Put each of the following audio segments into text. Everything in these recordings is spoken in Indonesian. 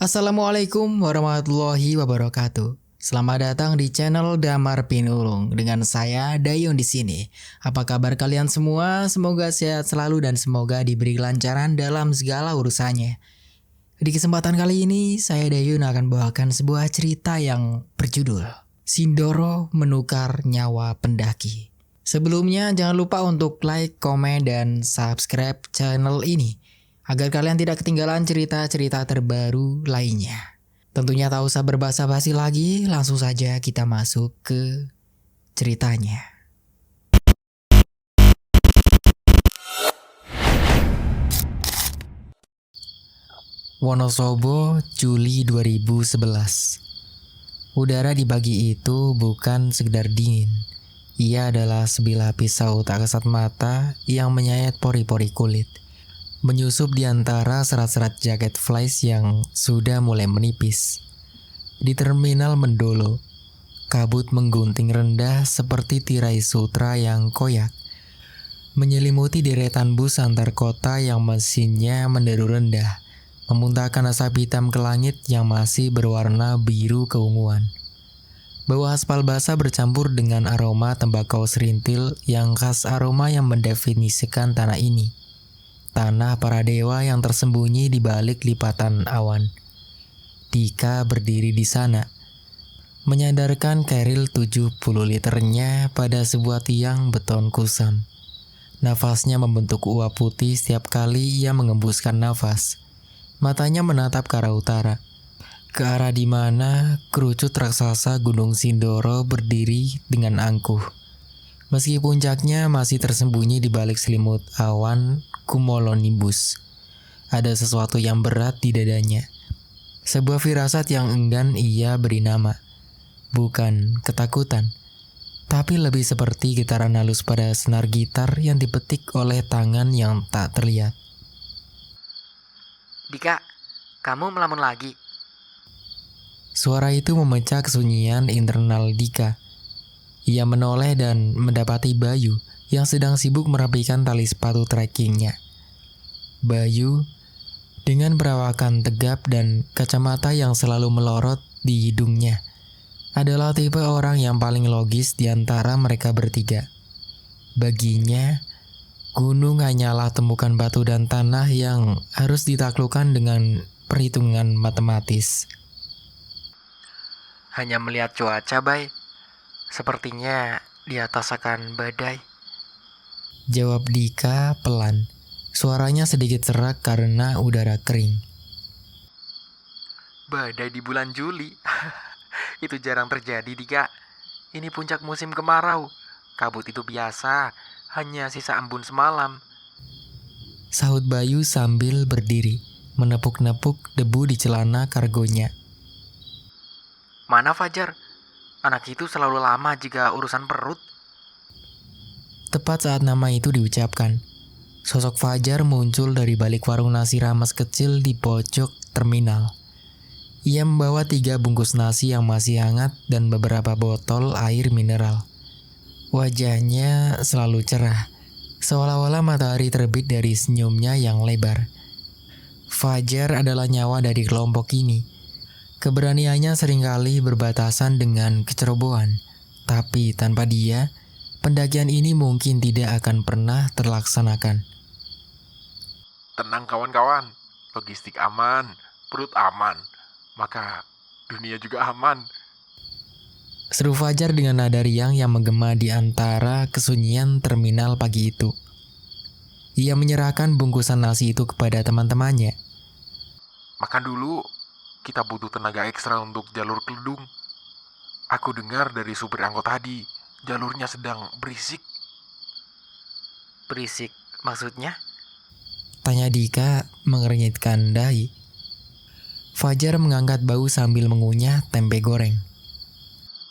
Assalamualaikum warahmatullahi wabarakatuh. Selamat datang di channel Damar Pinulung dengan saya Dayun di sini. Apa kabar kalian semua? Semoga sehat selalu dan semoga diberi kelancaran dalam segala urusannya. Di kesempatan kali ini saya Dayun akan bawakan sebuah cerita yang berjudul Sindoro Menukar Nyawa Pendaki. Sebelumnya jangan lupa untuk like, komen, dan subscribe channel ini agar kalian tidak ketinggalan cerita-cerita terbaru lainnya. Tentunya tak usah berbasa-basi lagi, langsung saja kita masuk ke ceritanya. Wonosobo, Juli 2011. Udara di pagi itu bukan sekedar dingin. Ia adalah sebilah pisau tak kasat mata yang menyayat pori-pori kulit, menyusup di antara serat-serat jaket flies yang sudah mulai menipis. Di terminal Mendolo, kabut menggunting rendah seperti tirai sutra yang koyak, menyelimuti deretan bus antar kota yang mesinnya menderu rendah, memuntahkan asap hitam ke langit yang masih berwarna biru keunguan. Bau aspal basah bercampur dengan aroma tembakau serintil yang khas, aroma yang mendefinisikan tanah ini. Tanah para dewa yang tersembunyi di balik lipatan awan. Dika berdiri di sana, menyandarkan keril 70 liternya pada sebuah tiang beton kusam. Nafasnya membentuk uap putih setiap kali ia mengembuskan nafas. Matanya menatap ke arah utara, ke arah di mana kerucut raksasa Gunung Sindoro berdiri dengan angkuh. Meski puncaknya masih tersembunyi di balik selimut awan cumulonimbus, ada sesuatu yang berat di dadanya. Sebuah firasat yang enggan ia beri nama. Bukan ketakutan, tapi lebih seperti getaran halus pada senar gitar yang dipetik oleh tangan yang tak terlihat. Dika, kamu melamun lagi? Suara itu memecah kesunyian internal Dika. Ia menoleh dan mendapati Bayu yang sedang sibuk merapikan tali sepatu trekkingnya. Bayu dengan perawakan tegap dan kacamata yang selalu melorot di hidungnya adalah tipe orang yang paling logis di antara mereka bertiga. Baginya, gunung hanyalah temukan batu dan tanah yang harus ditaklukkan dengan perhitungan matematis. Hanya melihat cuaca, Bay. Sepertinya di atas akan badai. Jawab Dika pelan. Suaranya sedikit serak karena udara kering. Badai di bulan Juli? Itu jarang terjadi, Dika. Ini puncak musim kemarau. Kabut itu biasa, hanya sisa embun semalam. Sahut Bayu sambil berdiri, menepuk-nepuk debu di celana kargonya. Mana Fajar? Anak itu selalu lama jika urusan perut. Tepat saat nama itu diucapkan, sosok Fajar muncul dari balik warung nasi rames kecil di pojok terminal. Ia membawa 3 bungkus nasi yang masih hangat dan beberapa botol air mineral. Wajahnya selalu cerah, seolah-olah matahari terbit dari senyumnya yang lebar. Fajar adalah nyawa dari kelompok ini. Keberaniannya seringkali berbatasan dengan kecerobohan, tapi tanpa dia, pendakian ini mungkin tidak akan pernah terlaksanakan. Tenang kawan-kawan, logistik aman, perut aman, maka dunia juga aman. Seru Fajar dengan nada riang yang menggema di antara kesunyian terminal pagi itu. Ia menyerahkan bungkusan nasi itu kepada teman-temannya. Makan dulu, kita butuh tenaga ekstra untuk jalur Keledung. Aku dengar dari supir angkot tadi, jalurnya sedang berisik. Berisik, maksudnya? Tanya Dika mengernyitkan dahi. Fajar mengangkat bau sambil mengunyah tempe goreng.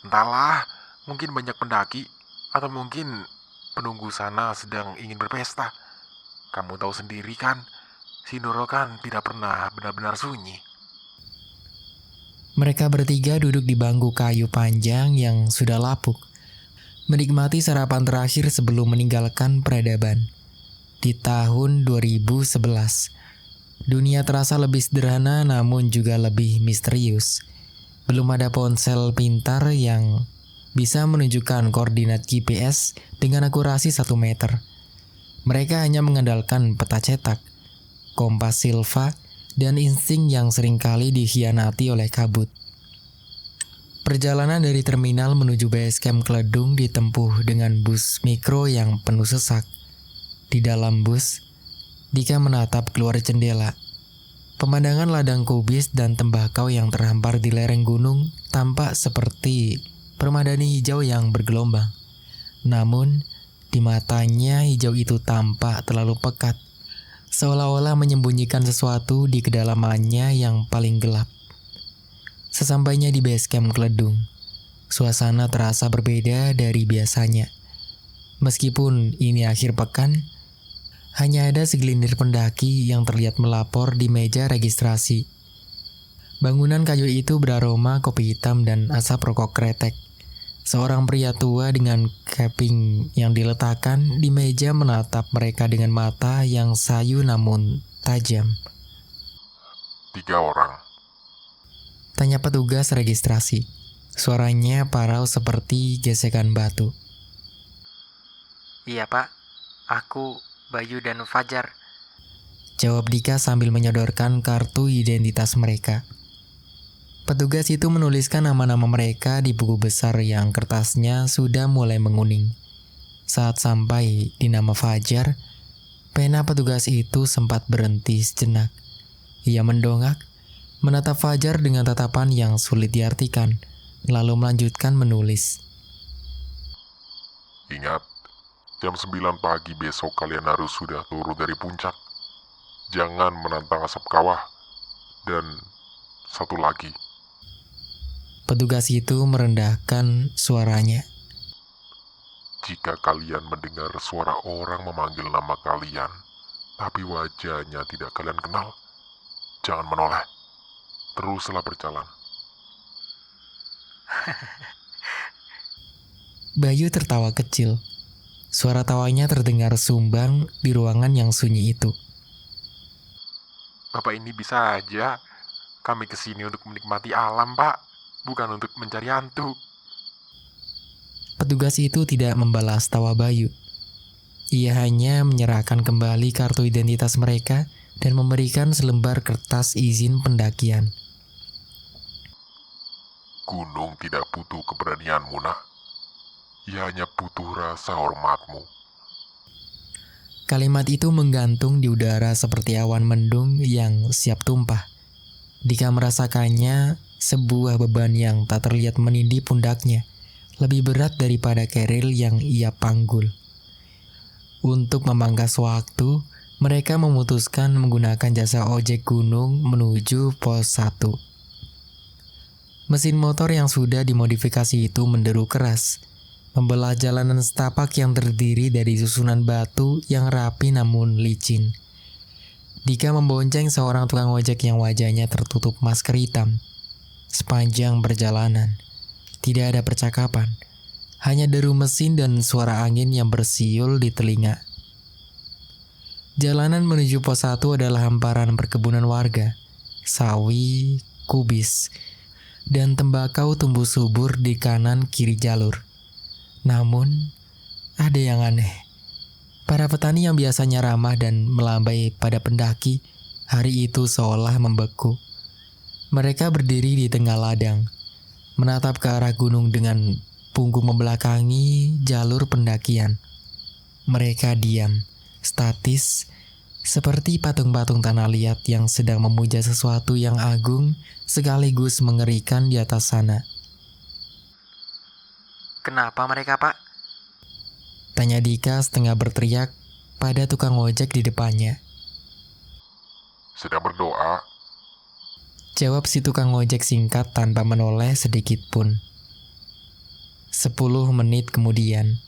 Entahlah, mungkin banyak pendaki, atau mungkin penunggu sana sedang ingin berpesta. Kamu tahu sendiri kan, Sindoro kan tidak pernah benar-benar sunyi. Mereka bertiga duduk di bangku kayu panjang yang sudah lapuk, menikmati sarapan terakhir sebelum meninggalkan peradaban. Di tahun 2011, Dunia terasa lebih sederhana namun juga lebih misterius. Belum ada ponsel pintar yang bisa menunjukkan koordinat GPS dengan akurasi 1 meter. Mereka hanya mengandalkan peta cetak, kompas silva, dan insting yang seringkali dikhianati oleh kabut. Perjalanan dari terminal menuju base camp Kledung ditempuh dengan bus mikro yang penuh sesak. Di dalam bus, Dika menatap keluar jendela. Pemandangan ladang kubis dan tembakau yang terhampar di lereng gunung tampak seperti permadani hijau yang bergelombang. Namun, di matanya hijau itu tampak terlalu pekat, seolah-olah menyembunyikan sesuatu di kedalamannya yang paling gelap. Sesampainya di base camp Kledung, suasana terasa berbeda dari biasanya. Meskipun ini akhir pekan, hanya ada segelintir pendaki yang terlihat melapor di meja registrasi. Bangunan kayu itu beraroma kopi hitam dan asap rokok kretek. Seorang pria tua dengan keping yang diletakkan di meja menatap mereka dengan mata yang sayu namun tajam. 3 orang. Tanya petugas registrasi. Suaranya parau seperti gesekan batu. Iya pak, aku, Bayu dan Fajar. Jawab Dika sambil menyodorkan kartu identitas mereka. Petugas itu menuliskan nama-nama mereka di buku besar yang kertasnya sudah mulai menguning. Saat sampai di nama Fajar, pena petugas itu sempat berhenti sejenak. Ia mendongak, menatap Fajar dengan tatapan yang sulit diartikan, lalu melanjutkan menulis. Ingat, jam 9 pagi besok kalian harus sudah turun dari puncak. Jangan menantang asap kawah. Dan satu lagi, Petugas itu merendahkan suaranya. jika kalian mendengar suara orang memanggil nama kalian, tapi wajahnya tidak kalian kenal, jangan menoleh. Teruslah berjalan. Bayu tertawa kecil. Suara tawanya terdengar sumbang di ruangan yang sunyi itu. Bapak ini bisa aja. Kami kesini untuk menikmati alam pak, bukan untuk mencari hantu. Petugas itu tidak membalas tawa Bayu. Ia hanya menyerahkan kembali kartu identitas mereka dan memberikan selembar kertas izin pendakian. Gunung tidak butuh keberanianmu, nak. Ia hanya butuh rasa hormatmu. Kalimat itu menggantung di udara seperti awan mendung yang siap tumpah. Dika merasakannya sebuah beban yang tak terlihat menindih pundaknya, lebih berat daripada keril yang ia panggul. Untuk memangkas waktu, mereka memutuskan menggunakan jasa ojek gunung menuju pos 1. Mesin motor yang sudah dimodifikasi itu menderu keras, membelah jalanan setapak yang terdiri dari susunan batu yang rapi namun licin. Dika membonceng seorang tukang ojek yang wajahnya tertutup masker hitam. Sepanjang perjalanan, tidak ada percakapan, hanya deru mesin dan suara angin yang bersiul di telinga. Jalanan menuju pos 1 adalah hamparan perkebunan warga, sawi, kubis, dan tembakau tumbuh subur di kanan kiri jalur. Namun, ada yang aneh. Para petani yang biasanya ramah dan melambai pada pendaki, hari itu seolah membeku. Mereka berdiri di tengah ladang, menatap ke arah gunung dengan punggung membelakangi jalur pendakian. Mereka diam, statis, seperti patung-patung tanah liat yang sedang memuja sesuatu yang agung sekaligus mengerikan di atas sana. Kenapa mereka pak? Tanya Dika setengah berteriak pada tukang ojek di depannya. Sedang berdoa. Jawab si tukang ojek singkat tanpa menoleh sedikit pun. 10 menit kemudian,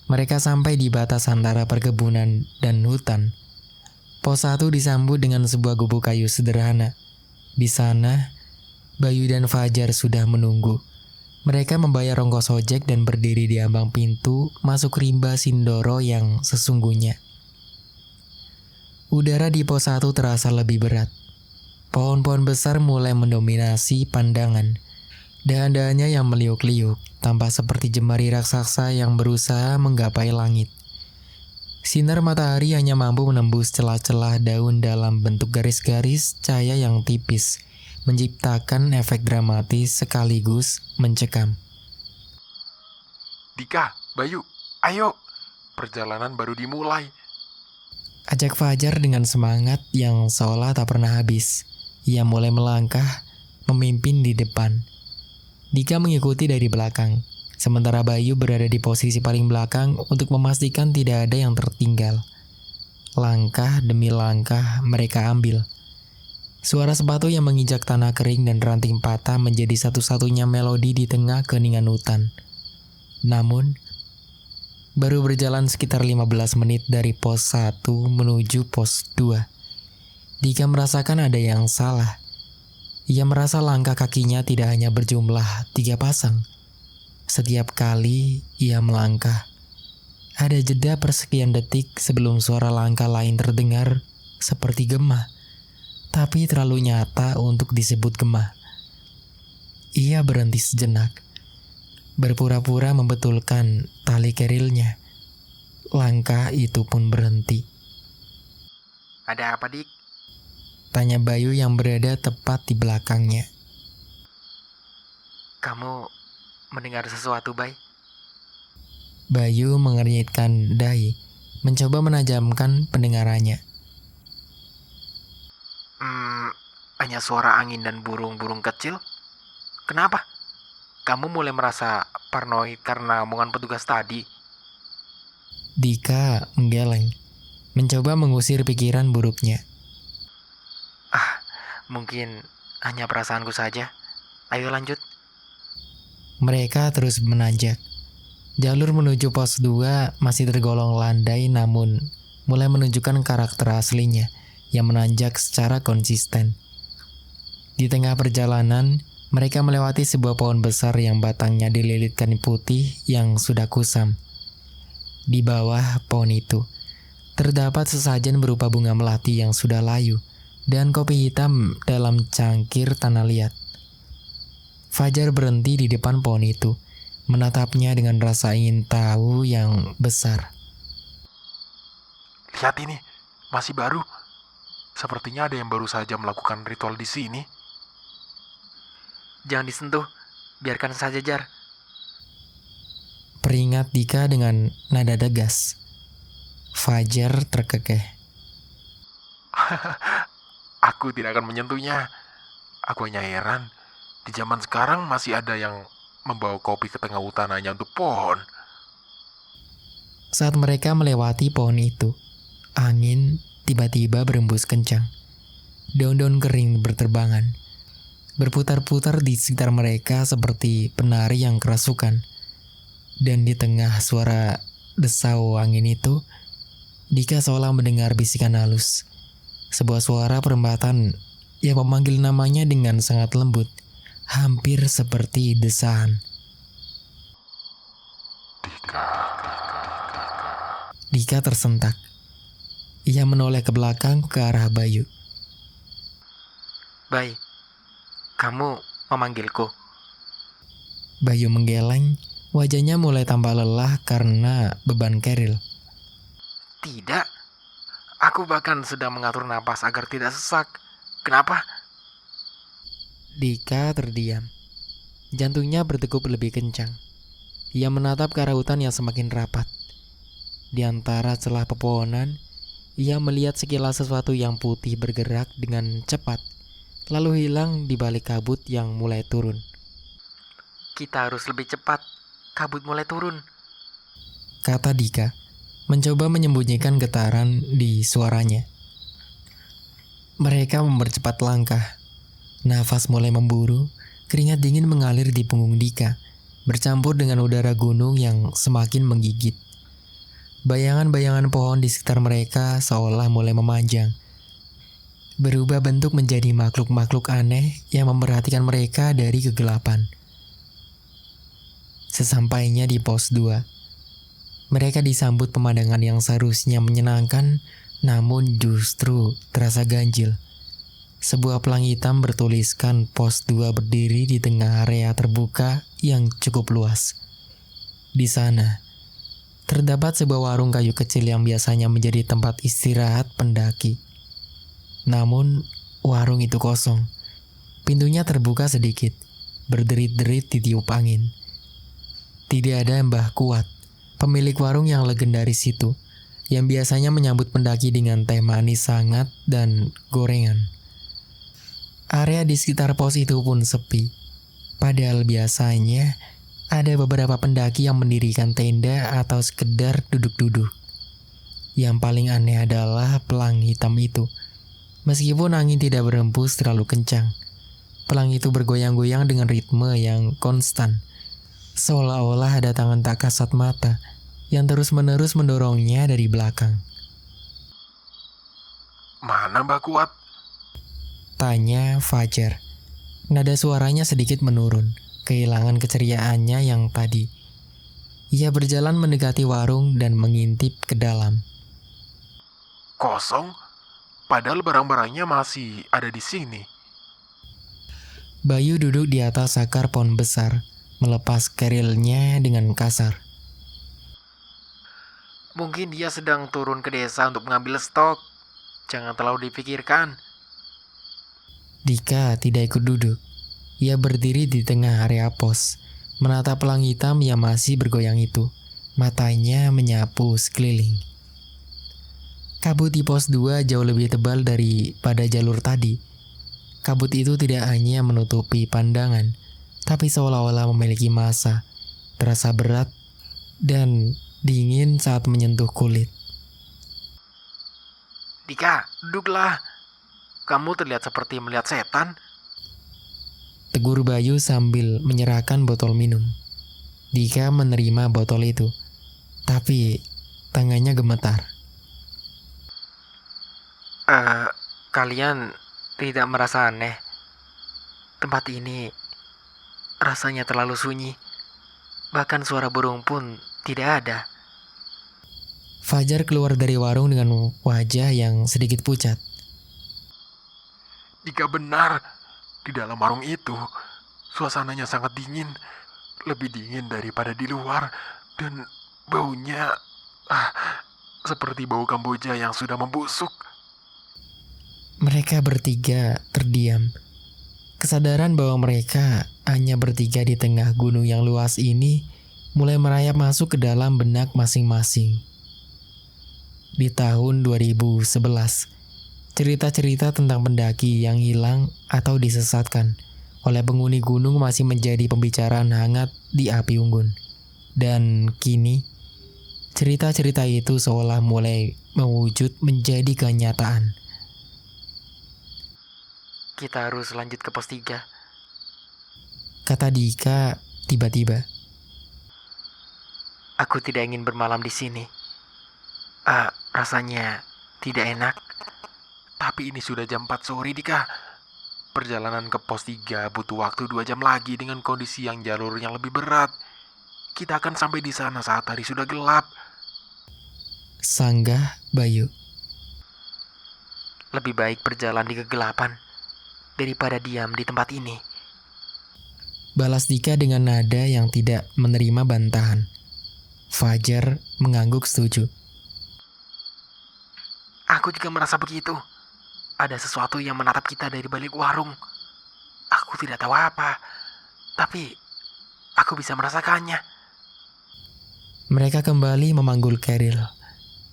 mereka sampai di batas antara perkebunan dan hutan. Pos 1 disambut dengan sebuah gubuk kayu sederhana. Di sana, Bayu dan Fajar sudah menunggu. Mereka membayar ongkos ojek dan berdiri di ambang pintu masuk rimba Sindoro yang sesungguhnya. Udara di pos 1 terasa lebih berat. Pohon-pohon besar mulai mendominasi pandangan. Dahan-dahannya yang meliuk-liuk, tampak seperti jemari raksasa yang berusaha menggapai langit. Sinar matahari hanya mampu menembus celah-celah daun dalam bentuk garis-garis cahaya yang tipis, menciptakan efek dramatis sekaligus mencekam. Dika, Bayu, ayo. Perjalanan baru dimulai. Ajak Fajar dengan semangat yang seolah tak pernah habis. Ia mulai melangkah, memimpin di depan. Dika mengikuti dari belakang, sementara Bayu berada di posisi paling belakang untuk memastikan tidak ada yang tertinggal. Langkah demi langkah mereka ambil. Suara sepatu yang menginjak tanah kering dan ranting patah menjadi satu-satunya melodi di tengah keheningan hutan. Namun, baru berjalan sekitar 15 menit dari pos 1 menuju pos 2. Dika merasakan ada yang salah. Ia merasa langkah kakinya tidak hanya berjumlah 3 pasang. Setiap kali ia melangkah, ada jeda persekian detik sebelum suara langkah lain terdengar seperti gema, tapi terlalu nyata untuk disebut gema. Ia berhenti sejenak, berpura-pura membetulkan tali kerilnya. Langkah itu pun berhenti. Ada apa, Dik? Tanya Bayu yang berada tepat di belakangnya. Kamu mendengar sesuatu, Bay? Bayu mengernyitkan dahi, mencoba menajamkan pendengarannya. Hanya suara angin dan burung-burung kecil? Kenapa? Kamu mulai merasa paranoid karena omongan petugas tadi? Dika menggeleng, mencoba mengusir pikiran buruknya. Mungkin hanya perasaanku saja. Ayo lanjut. Mereka terus menanjak. Jalur menuju pos 2 masih tergolong landai namun mulai menunjukkan karakter aslinya yang menanjak secara konsisten. Di tengah perjalanan, mereka melewati sebuah pohon besar yang batangnya dililitkan putih yang sudah kusam. Di bawah pohon itu, terdapat sesajen berupa bunga melati yang sudah layu dan kopi hitam dalam cangkir tanah liat. Fajar berhenti di depan pohon itu, menatapnya dengan rasa ingin tahu yang besar. Lihat ini, masih baru. Sepertinya ada yang baru saja melakukan ritual di sini. Jangan disentuh, biarkan saja, Jar. Peringat Dika dengan nada tegas. Fajar terkekeh. Aku tidak akan menyentuhnya. Aku hanya heran, di zaman sekarang masih ada yang membawa kopi ke tengah hutan hanya untuk pohon. Saat mereka melewati pohon itu, angin tiba-tiba berembus kencang. Daun-daun kering berterbangan, berputar-putar di sekitar mereka seperti penari yang kerasukan. Dan di tengah suara desau angin itu, Dika seolah mendengar bisikan halus. Sebuah suara perempatan yang memanggil namanya dengan sangat lembut, hampir seperti desahan. Dika tersentak. Ia menoleh ke belakang ke arah Bayu. Bay, kamu memanggilku? Bayu menggeleng, wajahnya mulai tampak lelah karena beban keril. Tidak. Aku bahkan sedang mengatur napas agar tidak sesak. Kenapa? Dika terdiam. Jantungnya berdegup lebih kencang. Ia menatap ke arah hutan yang semakin rapat. Di antara celah pepohonan, ia melihat sekilas sesuatu yang putih bergerak dengan cepat, lalu hilang di balik kabut yang mulai turun. Kita harus lebih cepat. Kabut mulai turun. Kata Dika, mencoba menyembunyikan getaran di suaranya. Mereka mempercepat langkah. Nafas mulai memburu, keringat dingin mengalir di punggung Dika, bercampur dengan udara gunung yang semakin menggigit. Bayangan-bayangan pohon di sekitar mereka seolah mulai memanjang, berubah bentuk menjadi makhluk-makhluk aneh yang memperhatikan mereka dari kegelapan. Sesampainya di pos 2, mereka disambut pemandangan yang seharusnya menyenangkan, Namun justru terasa ganjil. Sebuah pelang hitam bertuliskan pos 2 berdiri di tengah area terbuka yang cukup luas. Di sana, terdapat sebuah warung kayu kecil yang biasanya menjadi tempat istirahat pendaki. Namun, warung itu kosong. Pintunya terbuka sedikit, berderit-derit ditiup angin. Tidak ada Mbah Kuat, pemilik warung yang legendaris itu, yang biasanya menyambut pendaki dengan teh manis hangat dan gorengan. Area di sekitar pos itu pun sepi. Padahal biasanya ada beberapa pendaki yang mendirikan tenda atau sekedar duduk-duduk. Yang paling aneh adalah pelang hitam itu. Meskipun angin tidak berhembus terlalu kencang, pelang itu bergoyang-goyang dengan ritme yang konstan. Seolah-olah ada tangan tak kasat mata yang terus-menerus mendorongnya dari belakang. Mana Mbak Kuat? Tanya Fajar. Nada suaranya sedikit menurun, kehilangan keceriaannya yang tadi. Ia berjalan mendekati warung dan mengintip ke dalam. Kosong? Padahal barang-barangnya masih ada di sini. Bayu duduk di atas akar pohon besar, melepas kerilnya dengan kasar. Mungkin dia sedang turun ke desa untuk mengambil stok. Jangan terlalu dipikirkan. Dika tidak ikut duduk. Ia berdiri di tengah area pos, menatap pelang hitam yang masih bergoyang itu. Matanya menyapu sekeliling. Kabut di pos 2 jauh lebih tebal daripada jalur tadi. Kabut itu tidak hanya menutupi pandangan, tapi seolah-olah memiliki massa, terasa berat dan dingin saat menyentuh kulit. Dika, duduklah. Kamu terlihat seperti melihat setan. Tegur Bayu sambil menyerahkan botol minum. Dika menerima botol itu, tapi tangannya gemetar. Kalian tidak merasa aneh? Tempat ini rasanya terlalu sunyi. Bahkan suara burung pun tidak ada. Fajar keluar dari warung dengan wajah yang sedikit pucat. Jika benar, di dalam warung itu, suasananya sangat dingin. Lebih dingin daripada di luar. Dan baunya seperti bau Kamboja yang sudah membusuk. Mereka bertiga terdiam. Kesadaran bahwa mereka hanya bertiga di tengah gunung yang luas ini mulai merayap masuk ke dalam benak masing-masing. Di tahun 2011, cerita-cerita tentang pendaki yang hilang atau disesatkan oleh penghuni gunung masih menjadi pembicaraan hangat di api unggun. Dan kini, cerita-cerita itu seolah mulai mewujud menjadi kenyataan. Kita harus lanjut ke pos 3. Kata Dika tiba-tiba. Aku tidak ingin bermalam di sini. Rasanya tidak enak. Tapi ini sudah jam 4 sore, Dika. Perjalanan ke pos 3 butuh waktu 2 jam lagi dengan kondisi yang jalurnya lebih berat. Kita akan sampai di sana saat hari sudah gelap. Sanggah Bayu. Lebih baik berjalan di kegelapan daripada diam di tempat ini. Balas Dika dengan nada yang tidak menerima bantahan. Fajar mengangguk setuju. Aku juga merasa begitu. Ada sesuatu yang menatap kita dari balik warung. Aku tidak tahu apa, tapi aku bisa merasakannya. Mereka kembali memanggul keril.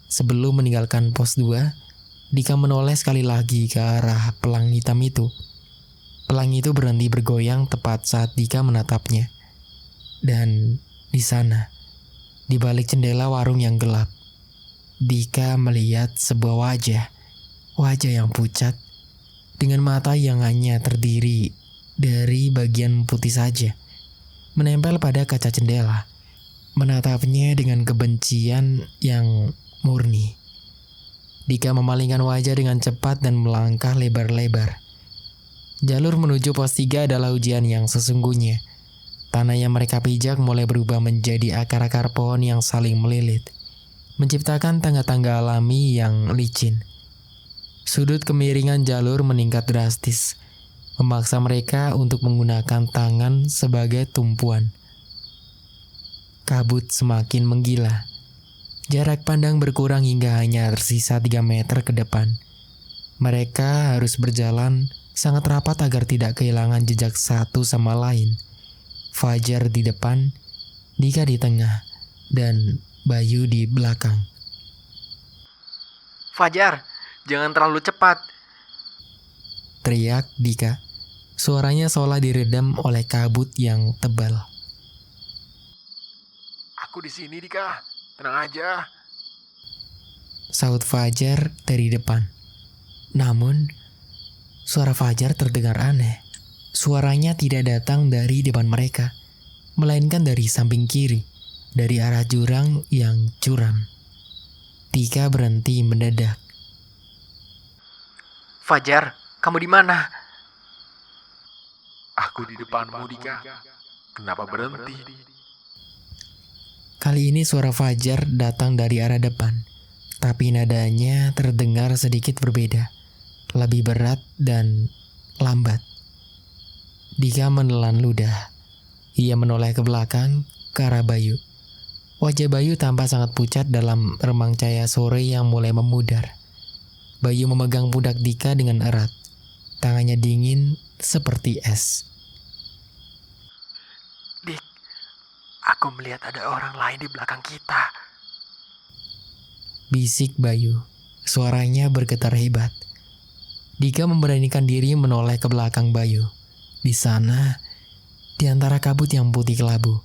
Sebelum meninggalkan pos 2, Dika menoleh sekali lagi ke arah pelang hitam itu. Pelang itu berhenti bergoyang tepat saat Dika menatapnya. Dan di sana, di balik jendela warung yang gelap, Dika melihat sebuah wajah yang pucat, dengan mata yang hanya terdiri dari bagian putih saja, menempel pada kaca jendela, menatapnya dengan kebencian yang murni. Dika memalingkan wajah dengan cepat dan melangkah lebar-lebar. Jalur menuju pos 3 adalah ujian yang sesungguhnya. Tanah yang mereka pijak mulai berubah menjadi akar-akar pohon yang saling melilit, menciptakan tangga-tangga alami yang licin. Sudut kemiringan jalur meningkat drastis, memaksa mereka untuk menggunakan tangan sebagai tumpuan. Kabut semakin menggila. Jarak pandang berkurang hingga hanya tersisa 3 meter ke depan. Mereka harus berjalan sangat rapat agar tidak kehilangan jejak satu sama lain. Fajar di depan, Dika di tengah, dan Bayu di belakang. Fajar, jangan terlalu cepat. Teriak Dika. Suaranya seolah diredam oleh kabut yang tebal. Aku di sini, Dika. Tenang aja. Saut Fajar dari depan. Namun, suara Fajar terdengar aneh. Suaranya tidak datang dari depan mereka, melainkan dari samping kiri, dari arah jurang yang curam. Dika berhenti mendadak. Fajar, kamu di mana? Aku di depanmu, Dika. Kenapa berhenti? Kali ini suara Fajar datang dari arah depan, tapi nadanya terdengar sedikit berbeda, lebih berat dan lambat. Dika menelan ludah. Ia menoleh ke belakang, ke arah Bayu. Wajah Bayu tampak sangat pucat dalam remang cahaya sore yang mulai memudar. Bayu memegang pundak Dika dengan erat. Tangannya dingin seperti es. Dik, aku melihat ada orang lain di belakang kita. Bisik Bayu. Suaranya bergetar hebat. Dika memberanikan diri menoleh ke belakang Bayu. Di sana, di antara kabut yang putih kelabu,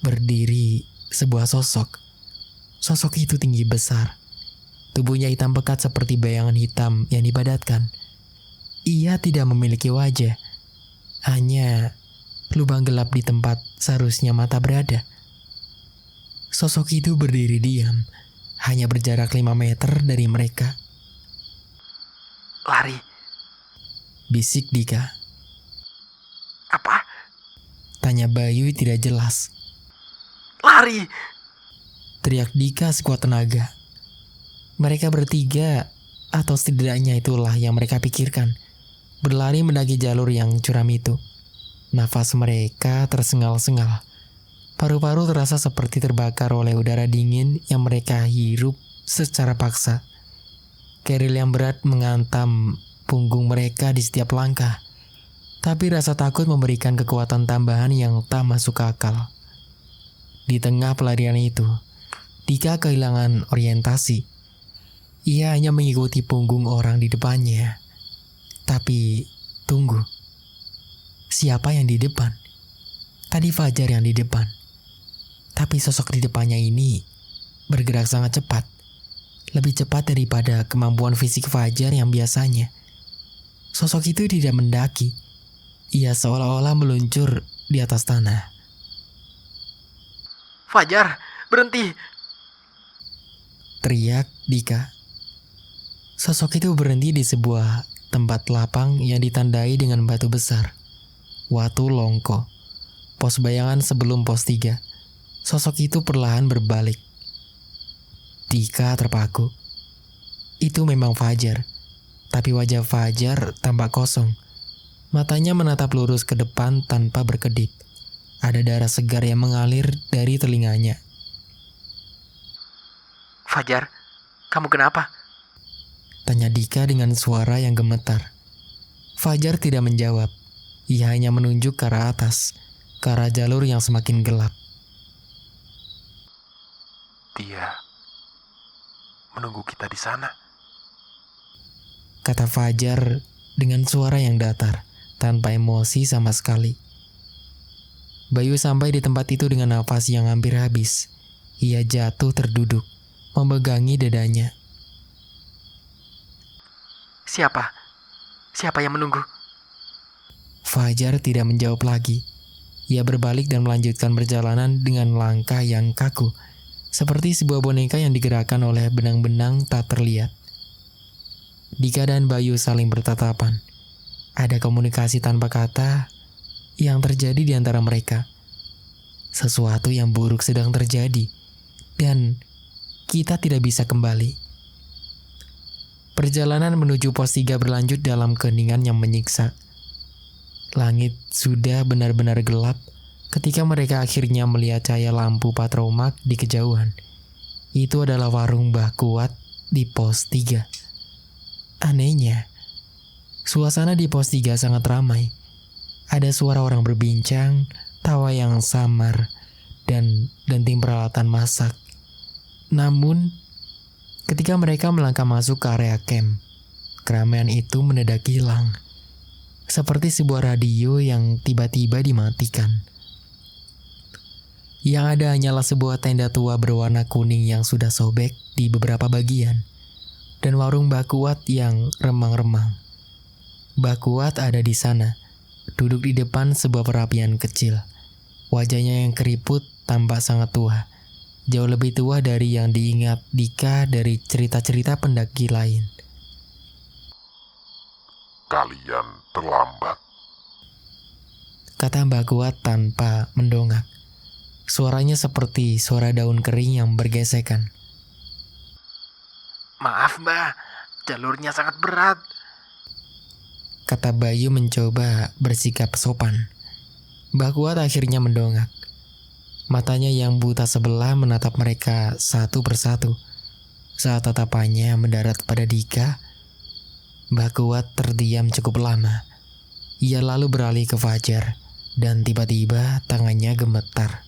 berdiri sebuah sosok. Sosok itu tinggi besar. Tubuhnya hitam pekat seperti bayangan hitam yang dipadatkan. Ia tidak memiliki wajah. Hanya lubang gelap di tempat seharusnya mata berada. Sosok itu berdiri diam, hanya berjarak 5 meter dari mereka. Lari. Bisik Dika. Apa? Tanya Bayu tidak jelas. Lari! Teriak Dika sekuat tenaga. Mereka bertiga, atau setidaknya itulah yang mereka pikirkan, berlari mendaki jalur yang curam itu. Nafas mereka tersengal-sengal. Paru-paru terasa seperti terbakar oleh udara dingin yang mereka hirup secara paksa. Keril yang berat mengantam punggung mereka di setiap langkah. Tapi rasa takut memberikan kekuatan tambahan yang tak masuk akal. Di tengah pelarian itu, Dika kehilangan orientasi. Ia hanya mengikuti punggung orang di depannya. Tapi, tunggu. Siapa yang di depan? Tadi Fajar yang di depan. Tapi sosok di depannya ini bergerak sangat cepat. Lebih cepat daripada kemampuan fisik Fajar yang biasanya. Sosok itu tidak mendaki. Ia seolah-olah meluncur di atas tanah. Fajar, berhenti! Teriak Dika. Sosok itu berhenti di sebuah tempat lapang yang ditandai dengan batu besar. Watu Longko. Pos bayangan sebelum pos 3. Sosok itu perlahan berbalik. Dika terpaku. Itu memang Fajar. Tapi wajah Fajar tampak kosong. Matanya menatap lurus ke depan tanpa berkedip. Ada darah segar yang mengalir dari telinganya. Fajar, kamu kenapa? Tanya Dika dengan suara yang gemetar. Fajar tidak menjawab. Ia hanya menunjuk ke arah atas, ke arah jalur yang semakin gelap. Dia menunggu kita di sana. Kata Fajar dengan suara yang datar, tanpa emosi sama sekali. Bayu sampai di tempat itu dengan nafas yang hampir habis. Ia jatuh terduduk, memegangi dadanya. Siapa? Siapa yang menunggu? Fajar tidak menjawab lagi. Ia berbalik dan melanjutkan perjalanan dengan langkah yang kaku, seperti sebuah boneka yang digerakkan oleh benang-benang tak terlihat. Dika dan Bayu saling bertatapan. Ada komunikasi tanpa kata yang terjadi di antara mereka. Sesuatu yang buruk sedang terjadi, dan kita tidak bisa kembali. Perjalanan menuju pos 3 berlanjut dalam keheningan yang menyiksa. Langit sudah benar-benar gelap ketika mereka akhirnya melihat cahaya lampu patromak di kejauhan. Itu adalah warung Mbah Kuat di pos 3. Anehnya, suasana di pos 3 sangat ramai. Ada suara orang berbincang, tawa yang samar, dan denting peralatan masak. Namun, ketika mereka melangkah masuk ke area camp, keramaian itu mendadak hilang. Seperti sebuah radio yang tiba-tiba dimatikan. Yang ada hanyalah sebuah tenda tua berwarna kuning yang sudah sobek di beberapa bagian. Dan warung Mbah Kuat yang remang-remang. Mbah Kuat ada di sana, duduk di depan sebuah perapian kecil. Wajahnya yang keriput tampak sangat tua. Jauh lebih tua dari yang diingat Dika dari cerita-cerita pendaki lain. Kalian terlambat. Kata Mbah Kuat tanpa mendongak. Suaranya seperti suara daun kering yang bergesekan. Maaf Mbah, jalurnya sangat berat. Kata Bayu mencoba bersikap sopan. Mbah Kuat akhirnya mendongak. Matanya yang buta sebelah menatap mereka satu persatu. Saat tatapannya mendarat pada Dika, Mbah Kuat terdiam cukup lama. Ia lalu beralih ke Fajar, dan tiba-tiba tangannya gemetar.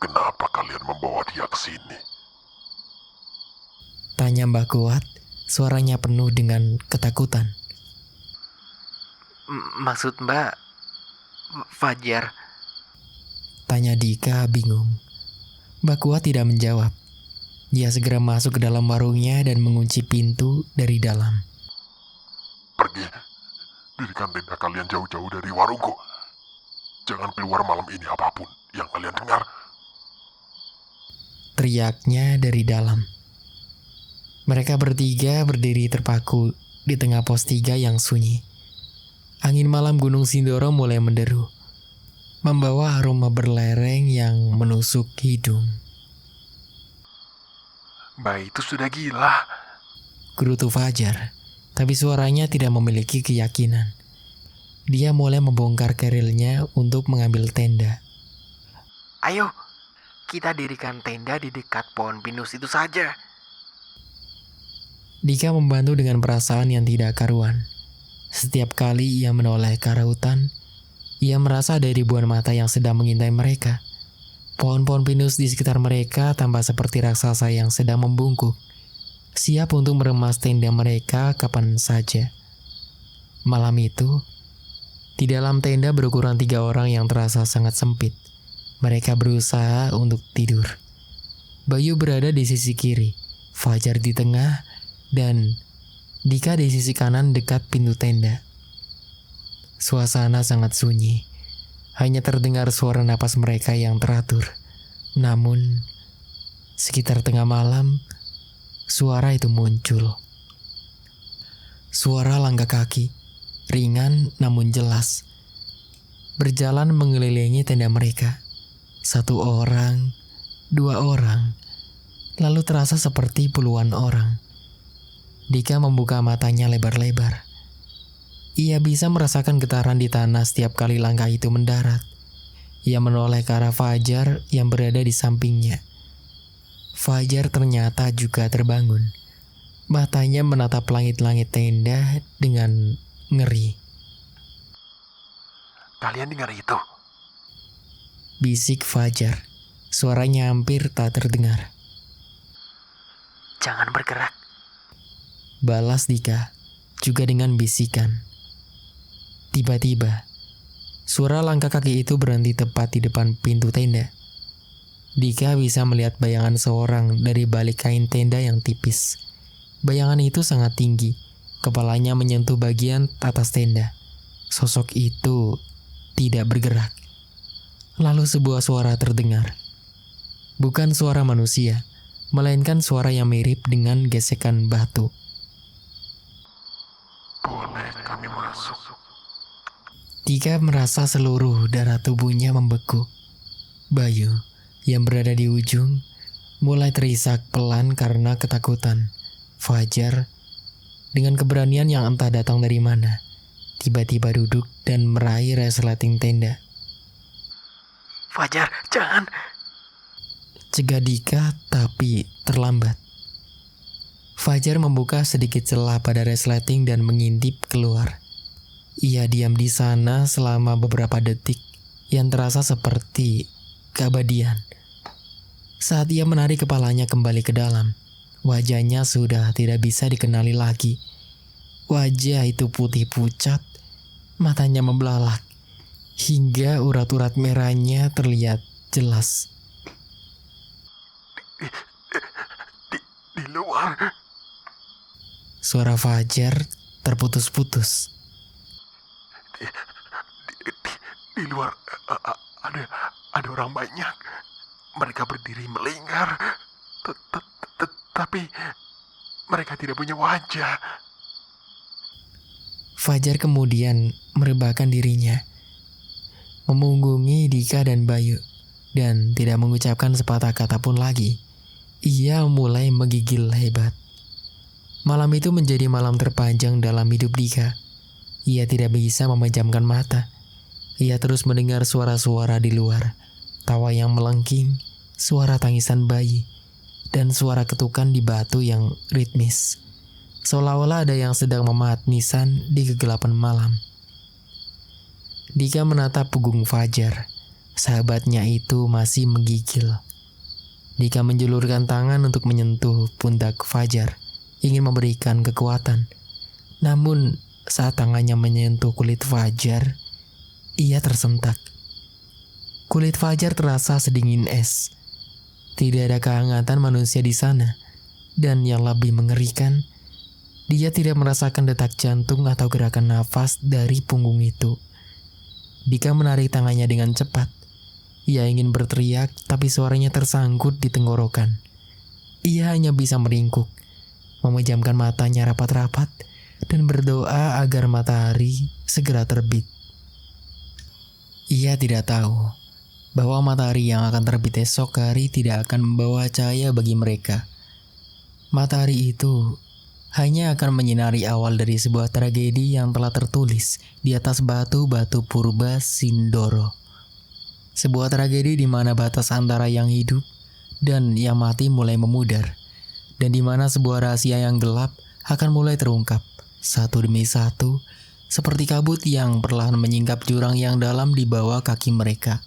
Kenapa kalian membawa dia ke sini? Tanya Mbah Kuat, suaranya penuh dengan ketakutan. Maksud Mbak, Fajar. Tanya Dika bingung. Mbah Kuat tidak menjawab. Dia segera masuk ke dalam warungnya dan mengunci pintu dari dalam. Pergi, dirikan tenda kalian jauh-jauh dari warungku. Jangan keluar malam ini apapun yang kalian dengar. Teriaknya dari dalam. Mereka bertiga berdiri terpaku di tengah pos 3 yang sunyi. Angin malam Gunung Sindoro mulai menderu, membawa aroma berlereng yang menusuk hidung. Mbak itu sudah gila. Gerutu Fajar, tapi suaranya tidak memiliki keyakinan. Dia mulai membongkar kerilnya untuk mengambil tenda. Ayo, kita dirikan tenda di dekat pohon pinus itu saja. Dika membantu dengan perasaan yang tidak karuan. Setiap kali ia menoleh ke arah hutan, ia merasa ada ribuan mata yang sedang mengintai mereka. Pohon-pohon pinus di sekitar mereka tampak seperti raksasa yang sedang membungkuk, siap untuk meremas tenda mereka kapan saja. Malam itu, di dalam tenda berukuran 3 orang yang terasa sangat sempit. Mereka berusaha untuk tidur. Bayu berada di sisi kiri, Fajar di tengah, dan Dika di sisi kanan dekat pintu tenda. Suasana sangat sunyi. Hanya terdengar suara napas mereka yang teratur. Namun, sekitar tengah malam, suara itu muncul. Suara langkah kaki, ringan namun jelas. Berjalan mengelilingi tenda mereka. 1 orang, 2 orang, lalu terasa seperti puluhan orang. Dika membuka matanya lebar-lebar. Ia bisa merasakan getaran di tanah setiap kali langkah itu mendarat. Ia menoleh ke arah Fajar yang berada di sampingnya. Fajar ternyata juga terbangun. Matanya menatap langit-langit tenda dengan ngeri. Kalian dengar itu? Bisik Fajar. Suaranya hampir tak terdengar. Jangan bergerak. Balas Dika, juga dengan bisikan. Tiba-tiba, suara langkah kaki itu berhenti tepat di depan pintu tenda. Dika bisa melihat bayangan seorang dari balik kain tenda yang tipis. Bayangan itu sangat tinggi, kepalanya menyentuh bagian atas tenda. Sosok itu tidak bergerak. Lalu sebuah suara terdengar. Bukan suara manusia, melainkan suara yang mirip dengan gesekan batu. Boleh kami masuk? Dika merasa seluruh darah tubuhnya membeku. Bayu, yang berada di ujung, mulai terisak pelan karena ketakutan. Fajar, dengan keberanian yang entah datang dari mana, tiba-tiba duduk dan meraih resleting tenda. Fajar, jangan. Cegah Dika, tapi terlambat. Fajar membuka sedikit celah pada resleting dan mengintip keluar. Ia diam di sana selama beberapa detik yang terasa seperti keabadian. Saat ia menarik kepalanya kembali ke dalam, wajahnya sudah tidak bisa dikenali lagi. Wajah itu putih pucat, matanya membelalak, hingga urat-urat merahnya terlihat jelas. Di luar. Suara Fajar terputus-putus. Di luar ada orang banyak. Mereka berdiri melingkar. Tapi mereka tidak punya wajah. Fajar kemudian merebahkan dirinya, memunggungi Dika dan Bayu, dan tidak mengucapkan sepatah kata pun lagi. Ia mulai menggigil hebat. Malam itu menjadi malam terpanjang dalam hidup Dika. Ia tidak bisa memejamkan mata. Ia terus mendengar suara-suara di luar, tawa yang melengking, suara tangisan bayi, dan suara ketukan di batu yang ritmis. Seolah-olah ada yang sedang memahat nisan di kegelapan malam. Dika menatap punggung Fajar. Sahabatnya itu masih menggigil. Dika menjulurkan tangan untuk menyentuh pundak Fajar, ingin memberikan kekuatan. Namun, saat tangannya menyentuh kulit Fajar, ia tersentak. Kulit Fajar terasa sedingin es. Tidak ada kehangatan manusia di sana. Dan yang lebih mengerikan, dia tidak merasakan detak jantung atau gerakan nafas dari punggung itu. Dika menarik tangannya dengan cepat. Ia ingin berteriak, tapi suaranya tersangkut di tenggorokan. Ia hanya bisa meringkuk, memejamkan matanya rapat-rapat, dan berdoa agar matahari segera terbit. Ia tidak tahu bahwa matahari yang akan terbit esok hari tidak akan membawa cahaya bagi mereka. Matahari itu hanya akan menyinari awal dari sebuah tragedi yang telah tertulis di atas batu-batu purba Sindoro. Sebuah tragedi di mana batas antara yang hidup dan yang mati mulai memudar, dan di mana sebuah rahasia yang gelap akan mulai terungkap satu demi satu, seperti kabut yang perlahan menyingkap jurang yang dalam di bawah kaki mereka.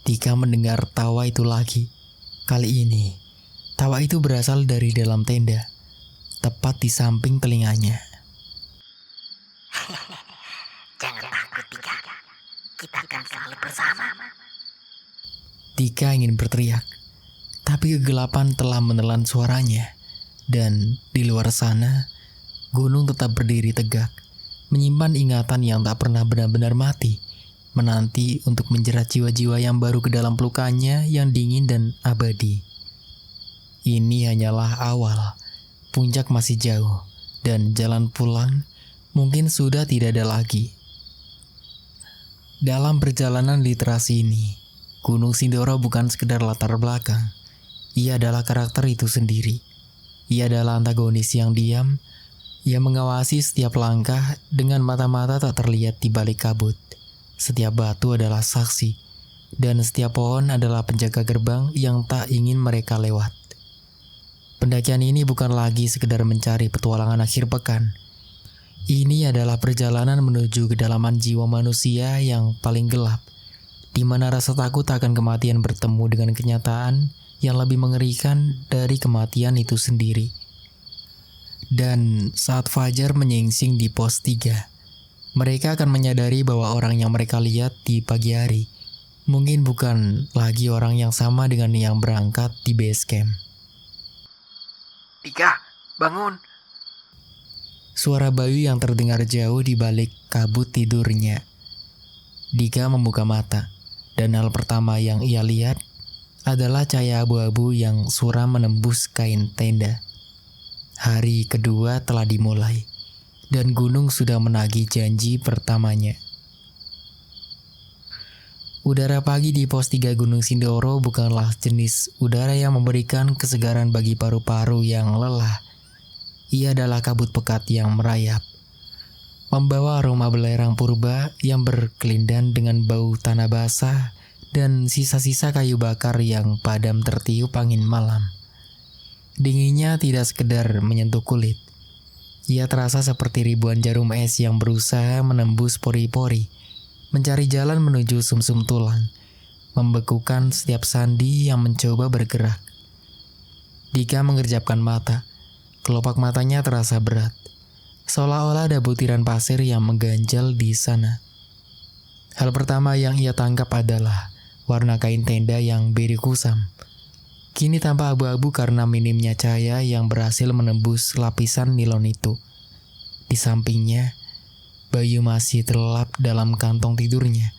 Dika mendengar tawa itu lagi. Kali ini, tawa itu berasal dari dalam tenda, tepat di samping telinganya. Jangan takut, Dika. Kita akan selalu bersama. Dika ingin berteriak, tapi kegelapan telah menelan suaranya. Dan di luar sana, gunung tetap berdiri tegak, menyimpan ingatan yang tak pernah benar-benar mati, menanti untuk menjerat jiwa-jiwa yang baru ke dalam pelukannya yang dingin dan abadi. Ini hanyalah awal, puncak masih jauh, dan jalan pulang mungkin sudah tidak ada lagi. Dalam perjalanan literasi ini, Gunung Sindoro bukan sekedar latar belakang. Ia adalah karakter itu sendiri. Ia adalah antagonis yang diam, ia mengawasi setiap langkah dengan mata-mata tak terlihat di balik kabut. Setiap batu adalah saksi, dan setiap pohon adalah penjaga gerbang yang tak ingin mereka lewat. Pendakian ini bukan lagi sekedar mencari petualangan akhir pekan. Ini adalah perjalanan menuju kedalaman jiwa manusia yang paling gelap, di mana rasa takut akan kematian bertemu dengan kenyataan yang lebih mengerikan dari kematian itu sendiri. Dan saat Fajar menyingsing di pos 3, mereka akan menyadari bahwa orang yang mereka lihat di pagi hari mungkin bukan lagi orang yang sama dengan yang berangkat di base camp. Dika, bangun. Suara Bayu yang terdengar jauh di balik kabut tidurnya. Dika membuka mata, dan hal pertama yang ia lihat adalah cahaya abu-abu yang suram menembus kain tenda. Hari kedua telah dimulai, dan gunung sudah menagih janji pertamanya. Udara pagi di pos 3 Gunung Sindoro bukanlah jenis udara yang memberikan kesegaran bagi paru-paru yang lelah. Ia adalah kabut pekat yang merayap, membawa aroma belerang purba yang berkelindan dengan bau tanah basah dan sisa-sisa kayu bakar yang padam tertiup angin malam. Dinginnya tidak sekedar menyentuh kulit. Ia terasa seperti ribuan jarum es yang berusaha menembus pori-pori, mencari jalan menuju sumsum tulang, membekukan setiap sandi yang mencoba bergerak. Dika mengerjapkan mata. Kelopak matanya terasa berat, seolah-olah ada butiran pasir yang mengganjal di sana. Hal pertama yang ia tangkap adalah warna kain tenda yang biru kusam. Kini tampak abu-abu karena minimnya cahaya yang berhasil menembus lapisan nilon itu. Di sampingnya, Bayu masih terlelap dalam kantong tidurnya.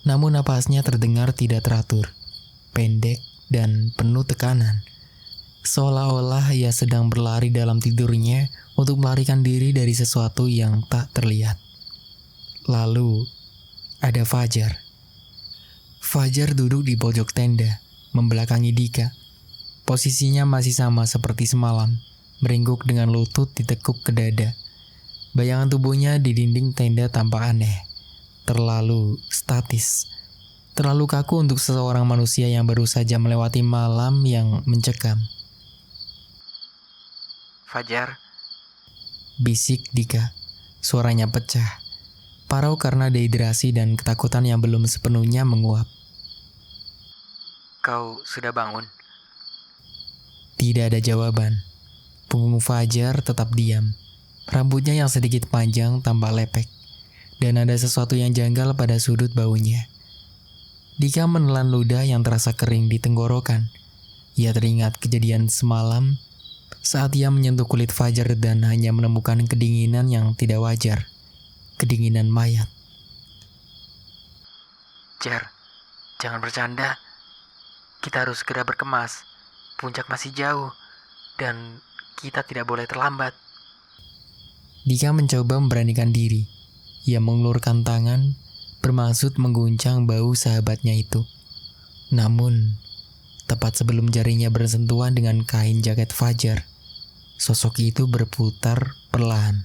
Namun napasnya terdengar tidak teratur, pendek dan penuh tekanan. Seolah-olah ia sedang berlari dalam tidurnya untuk melarikan diri dari sesuatu yang tak terlihat. Lalu, ada Fajar. Fajar duduk di pojok tenda, membelakangi Dika. Posisinya masih sama seperti semalam, meringkuk dengan lutut ditekuk ke dada. Bayangan tubuhnya di dinding tenda tampak aneh, terlalu statis, terlalu kaku untuk seseorang manusia yang baru saja melewati malam yang mencekam. Fajar, Bisik Dika, suaranya pecah, parau karena dehidrasi dan ketakutan yang belum sepenuhnya menguap. kau sudah bangun? Tidak ada jawaban. Punggung Fajar tetap diam. Rambutnya yang sedikit panjang tampak lepek, dan ada sesuatu yang janggal pada sudut baunya. Dika menelan ludah yang terasa kering di tenggorokan. Ia teringat kejadian semalam saat ia menyentuh kulit Fajar dan hanya menemukan kedinginan yang tidak wajar. Kedinginan mayat. Jar, jangan bercanda. Kita harus segera berkemas. Puncak masih jauh, dan kita tidak boleh terlambat. Dika mencoba memberanikan diri. Ia mengulurkan tangan, bermaksud mengguncang bahu sahabatnya itu. Namun, tepat sebelum jarinya bersentuhan dengan kain jaket Fajar, sosok itu berputar perlahan.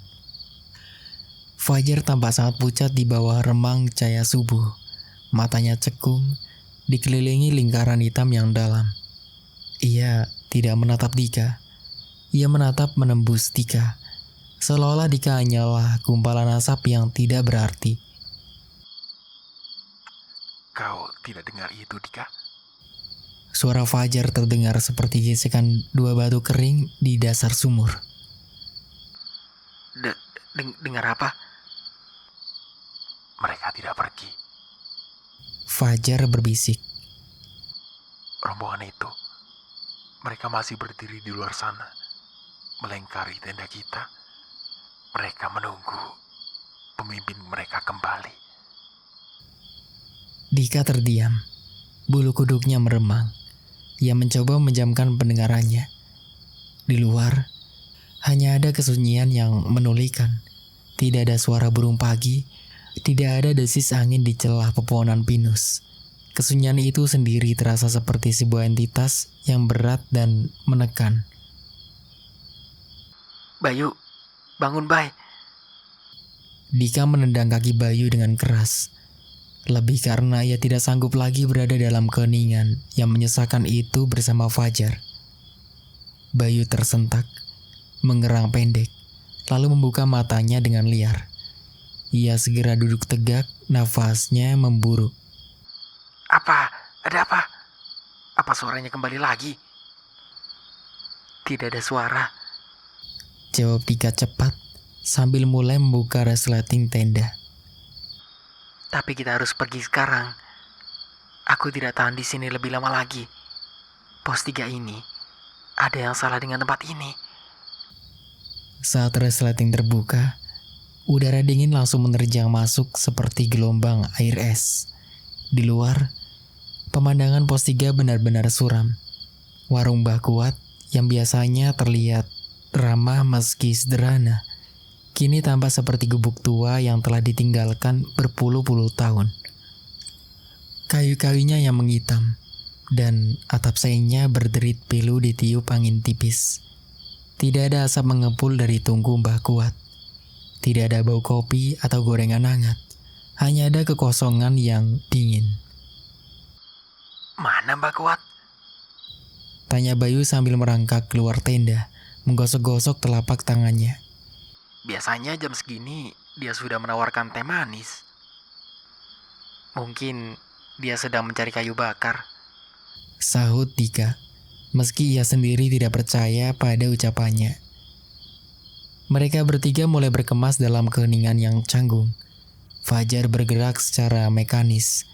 Fajar tampak sangat pucat di bawah remang cahaya subuh. Matanya cekung, dikelilingi lingkaran hitam yang dalam. Ia tidak menatap Dika. Ia menatap menembus Dika. Seolah-olah Dika hanyalah gumpalan asap yang tidak berarti. Kau tidak dengar itu, Dika? Suara Fajar terdengar seperti gesekan dua batu kering di dasar sumur. Dengar apa? Mereka tidak pergi. Fajar berbisik. Rombongan itu, mereka masih berdiri di luar sana, melingkari tenda kita. Mereka menunggu pemimpin mereka kembali. Dika terdiam. Bulu kuduknya meremang. Ia mencoba menjamkan pendengarannya. Di luar, hanya ada kesunyian yang menulikan. Tidak ada suara burung pagi, tidak ada desis angin di celah pepohonan pinus. Kesunyian itu sendiri terasa seperti sebuah entitas yang berat dan menekan. Bayu, bangun, Bay. Dika menendang kaki Bayu dengan keras. Lebih karena ia tidak sanggup lagi berada dalam keheningan yang menyesakan itu bersama Fajar. Bayu tersentak, mengerang pendek, lalu membuka matanya dengan liar. Ia segera duduk tegak, nafasnya memburu. Apa? Ada apa? Apa suaranya kembali lagi? Tidak ada suara. Jawab Dika cepat, sambil mulai membuka resleting tenda. Tapi kita harus pergi sekarang. Aku tidak tahan di sini lebih lama lagi. Pos 3 ini, ada yang salah dengan tempat ini. Saat resleting terbuka, udara dingin langsung menerjang masuk seperti gelombang air es. Di luar, pemandangan pos 3 benar-benar suram. Warung Mbah Kuat yang biasanya terlihat ramah meski sederhana, kini tampak seperti gubuk tua yang telah ditinggalkan berpuluh-puluh tahun. Kayu-kayunya yang menghitam, dan atap sengnya berderit pilu ditiup angin tipis. Tidak ada asap mengepul dari tungku Mbah Kuat. Tidak ada bau kopi atau gorengan hangat. Hanya ada kekosongan yang dingin. Mana Mbak Kuat? Tanya Bayu sambil merangkak keluar tenda, menggosok-gosok telapak tangannya. Biasanya jam segini dia sudah menawarkan teh manis. Mungkin dia sedang mencari kayu bakar. Sahut Dika, meski ia sendiri tidak percaya pada ucapannya. Mereka bertiga mulai berkemas dalam keheningan yang canggung. Fajar bergerak secara mekanis,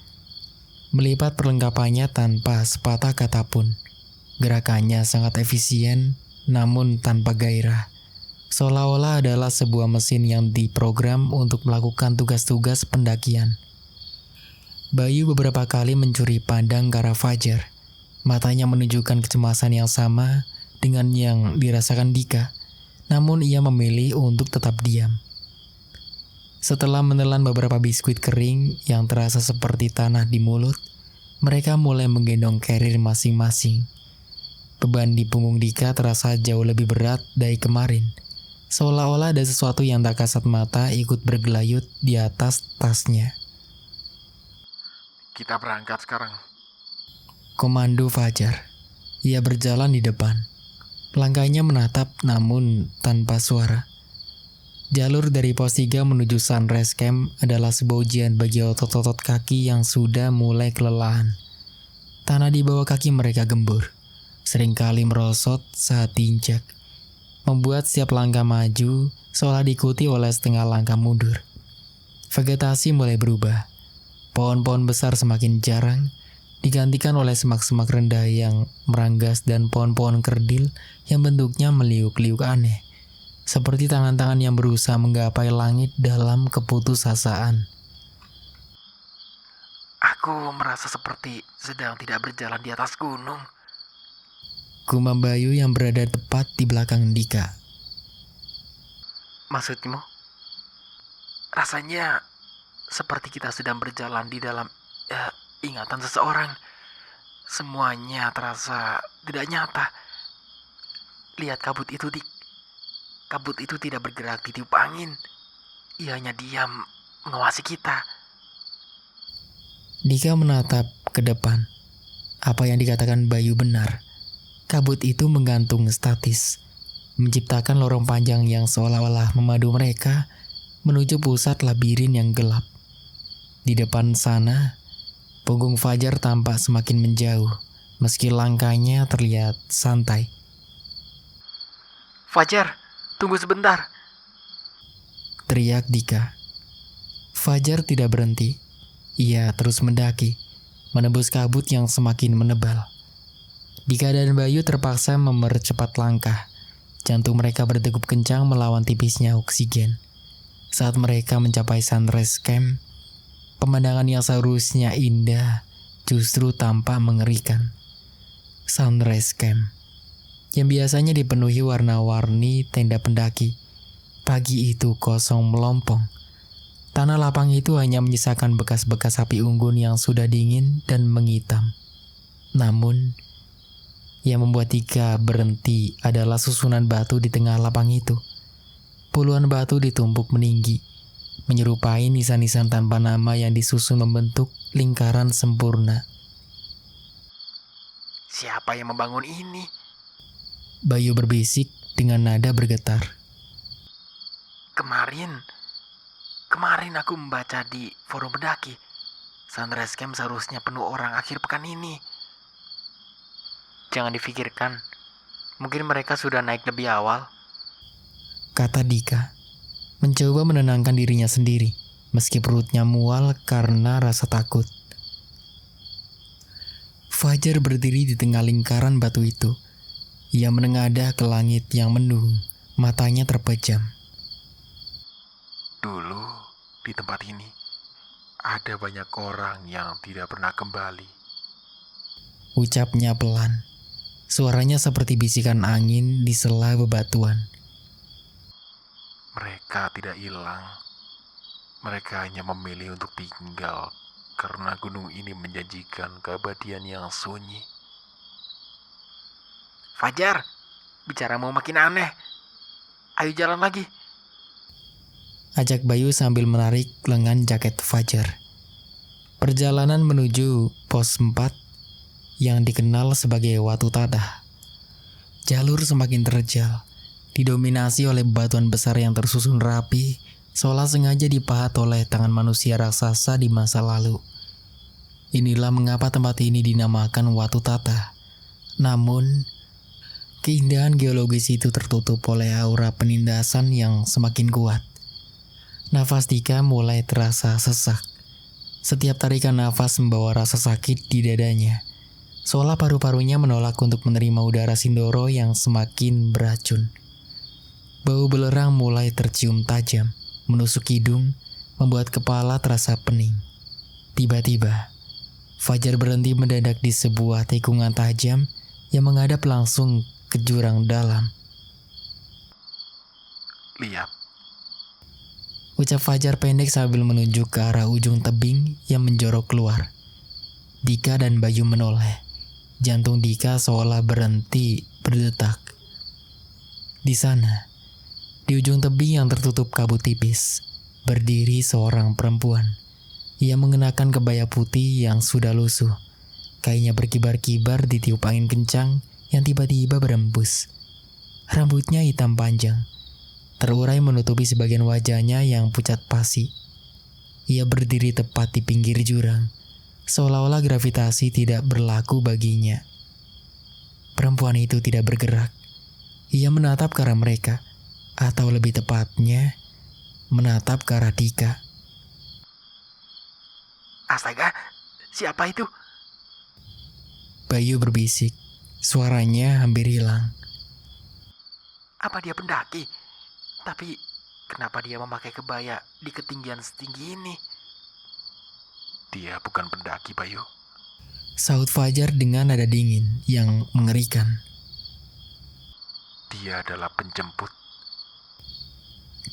melipat perlengkapannya tanpa sepatah kata pun. Gerakannya sangat efisien, namun tanpa gairah. Seolah-olah adalah sebuah mesin yang diprogram untuk melakukan tugas-tugas pendakian. Bayu beberapa kali mencuri pandang ke arah Fajar. Matanya menunjukkan kecemasan yang sama dengan yang dirasakan Dika, namun ia memilih untuk tetap diam. Setelah menelan beberapa biskuit kering yang terasa seperti tanah di mulut, mereka mulai menggendong carrier masing-masing. Beban di punggung Dika terasa jauh lebih berat dari kemarin. Seolah-olah ada sesuatu yang tak kasat mata ikut bergelayut di atas tasnya. Kita berangkat sekarang. Komando Fajar. Ia berjalan di depan. Langkahnya menatap namun tanpa suara. Jalur dari pos 3 menuju Sunrise Camp adalah sebuah ujian bagi otot-otot kaki yang sudah mulai kelelahan. Tanah di bawah kaki mereka gembur, seringkali merosot saat diinjak, membuat setiap langkah maju seolah diikuti oleh setengah langkah mundur. Vegetasi mulai berubah. Pohon-pohon besar semakin jarang, digantikan oleh semak-semak rendah yang meranggas dan pohon-pohon kerdil yang bentuknya meliuk-liuk aneh. Seperti tangan-tangan yang berusaha menggapai langit dalam keputusasaan. Aku merasa seperti sedang tidak berjalan di atas gunung. Gumam Bayu yang berada tepat di belakang Dika. Maksudmu? Rasanya seperti kita sedang berjalan di dalam ingatan seseorang. Semuanya terasa tidak nyata. Lihat kabut itu, Dik. Kabut itu tidak bergerak ditiup angin. Ia hanya diam mengawasi kita. Dika menatap ke depan. Apa yang dikatakan Bayu benar. Kabut itu menggantung statis, menciptakan lorong panjang yang seolah-olah memadu mereka menuju pusat labirin yang gelap. Di depan sana, punggung Fajar tampak semakin menjauh, meski langkahnya terlihat santai. Fajar, tunggu sebentar. Teriak Dika. Fajar tidak berhenti. Ia terus mendaki, menembus kabut yang semakin menebal. Dika dan Bayu terpaksa mempercepat langkah. Jantung mereka berdegup kencang melawan tipisnya oksigen. Saat mereka mencapai Sunrise Camp, pemandangan yang seharusnya indah justru tampak mengerikan. Sunrise Camp yang biasanya dipenuhi warna-warni tenda pendaki, pagi itu kosong melompong. Tanah lapang itu hanya menyisakan bekas-bekas api unggun yang sudah dingin dan menghitam. Namun, yang membuat Dika berhenti adalah susunan batu di tengah lapang itu. Puluhan batu ditumpuk meninggi, menyerupai nisan-nisan tanpa nama yang disusun membentuk lingkaran sempurna. Siapa yang membangun ini? Bayu berbisik dengan nada bergetar. Kemarin aku membaca di forum pendaki. Sunrise Camp seharusnya penuh orang akhir pekan ini. Jangan difikirkan. Mungkin mereka sudah naik lebih awal. Kata Dika, mencoba menenangkan dirinya sendiri, meski perutnya mual karena rasa takut. Fajar berdiri di tengah lingkaran batu itu. Ia menengadah ke langit yang mendung, matanya terpejam. Dulu, di tempat ini, ada banyak orang yang tidak pernah kembali. Ucapnya pelan. Suaranya seperti bisikan angin di sela bebatuan. Mereka tidak hilang. Mereka hanya memilih untuk tinggal karena gunung ini menjanjikan keabadian yang sunyi. Fajar, bicaramu makin aneh. Ayo jalan lagi. Ajak Bayu sambil menarik lengan jaket Fajar. Perjalanan menuju pos 4 yang dikenal sebagai Watu Tadah. Jalur semakin terjal, didominasi oleh batuan besar yang tersusun rapi, seolah sengaja dipahat oleh tangan manusia raksasa di masa lalu. Inilah mengapa tempat ini dinamakan Watu Tadah. Namun, keindahan geologis itu tertutup oleh aura penindasan yang semakin kuat. Nafas Dika mulai terasa sesak. Setiap tarikan nafas membawa rasa sakit di dadanya, seolah paru-parunya menolak untuk menerima udara Sindoro yang semakin beracun. Bau belerang mulai tercium tajam, menusuk hidung, membuat kepala terasa pening. Tiba-tiba, Fajar berhenti mendadak di sebuah tikungan tajam yang menghadap langsung ke jurang dalam. Lihat, Ucap Fajar pendek sambil menunjuk ke arah ujung tebing yang menjorok keluar. Dika dan Bayu menoleh. Jantung Dika seolah berhenti berdetak. Di sana, di ujung tebing yang tertutup kabut tipis, berdiri seorang perempuan. Ia mengenakan kebaya putih yang sudah lusuh. Kainnya berkibar-kibar ditiup angin kencang yang tiba-tiba berembus. Rambutnya hitam panjang, terurai menutupi sebagian wajahnya yang pucat pasi. Ia berdiri tepat di pinggir jurang, seolah-olah gravitasi tidak berlaku baginya. Perempuan itu tidak bergerak. Ia menatap ke arah mereka, atau lebih tepatnya, menatap ke arah Dika. Astaga, siapa itu? Bayu berbisik, suaranya hampir hilang. Apa dia pendaki? Tapi kenapa dia memakai kebaya di ketinggian setinggi ini? dia bukan pendaki, Bayu. Saut Fajar dengan nada dingin yang mengerikan. Dia adalah penjemput.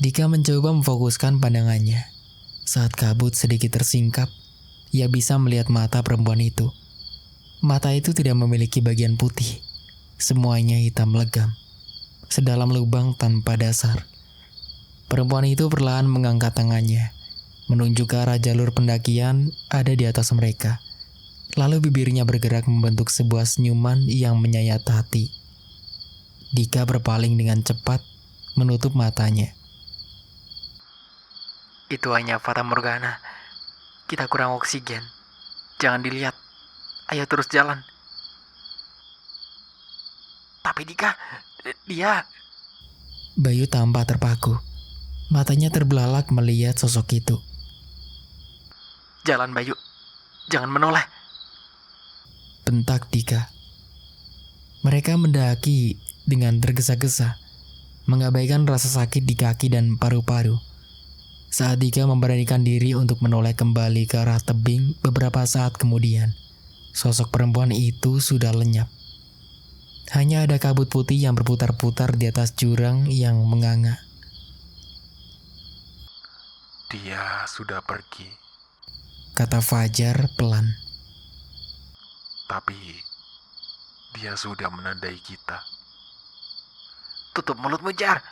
Dika mencoba memfokuskan pandangannya. Saat kabut sedikit tersingkap, ia bisa melihat mata perempuan itu. Mata itu tidak memiliki bagian putih. Semuanya hitam legam, sedalam lubang tanpa dasar. Perempuan itu perlahan mengangkat tangannya, menunjuk ke arah jalur pendakian ada di atas mereka. Lalu bibirnya bergerak membentuk sebuah senyuman yang menyayat hati. Dika berpaling dengan cepat, menutup matanya. Itu hanya fata morgana. Kita kurang oksigen. Jangan dilihat. Ayo terus jalan. Tapi Dika, dia... Bayu tampak terpaku. Matanya terbelalak melihat sosok itu. Jalan Bayu. Jangan menoleh. Bentak Dika. Mereka mendaki dengan tergesa-gesa, mengabaikan rasa sakit di kaki dan paru-paru. Saat Dika memberanikan diri untuk menoleh kembali ke arah tebing beberapa saat kemudian, sosok perempuan itu sudah lenyap. Hanya ada kabut putih yang berputar-putar di atas jurang yang menganga. Dia sudah pergi. Kata Fajar pelan. Tapi dia sudah menandai kita. Tutup mulutmu, Jar.